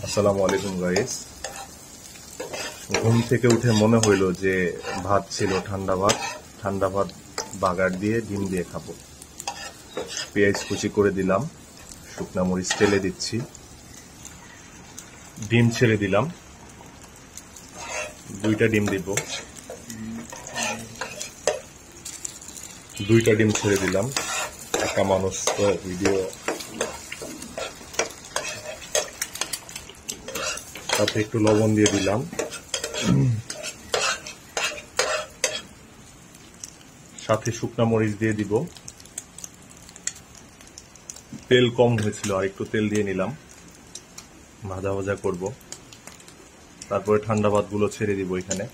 আসসালামু আলাইকুম গাইস। ঘুম থেকে উঠে মনে হইলো যে ভাত ছিল, ঠান্ডা ভাত বাগার দিয়ে ডিম দিয়ে খাবো। পেঁয়াজ কুচি করে দিলাম, শুকনা মরিচ তেলে দিচ্ছি, ডিম ছেড়ে দিলাম, 2টা ডিম দিব, 2টা ডিম ছেড়ে দিলাম। একা মানুষ তো ভিডিও, সাথে একটু লবণ দিয়ে দিলাম, সাথে শুকনা মরিচ দিয়ে দিব। তেল কম হয়েছিল, আর একটু তেল দিয়ে নিলাম, ভাজা ভাজা করব। তারপরে ঠান্ডা ভাতগুলো ছেড়ে দিব। এখানে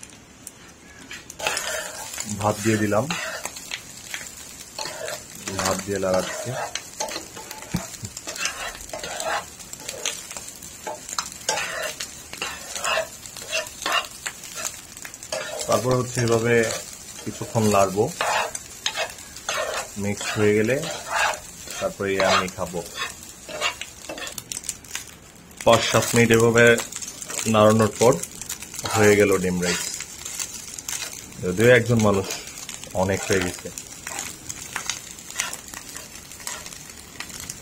ভাত দিয়ে দিলাম, ভাত দিয়ে লাগাচ্ছি। তারপর হচ্ছে এভাবে কিছুক্ষণ লাড়বো, মিক্স হয়ে গেলে তারপরে আমি খাবো। 5-7 মিনিট এভাবে নাড়ানোর পর হয়ে গেল ডিম রাইস। যদিও একজন মানুষ অনেক হয়ে গেছে।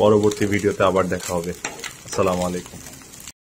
পরবর্তী ভিডিওতে আবার দেখা হবে। আসসালামু আলাইকুম।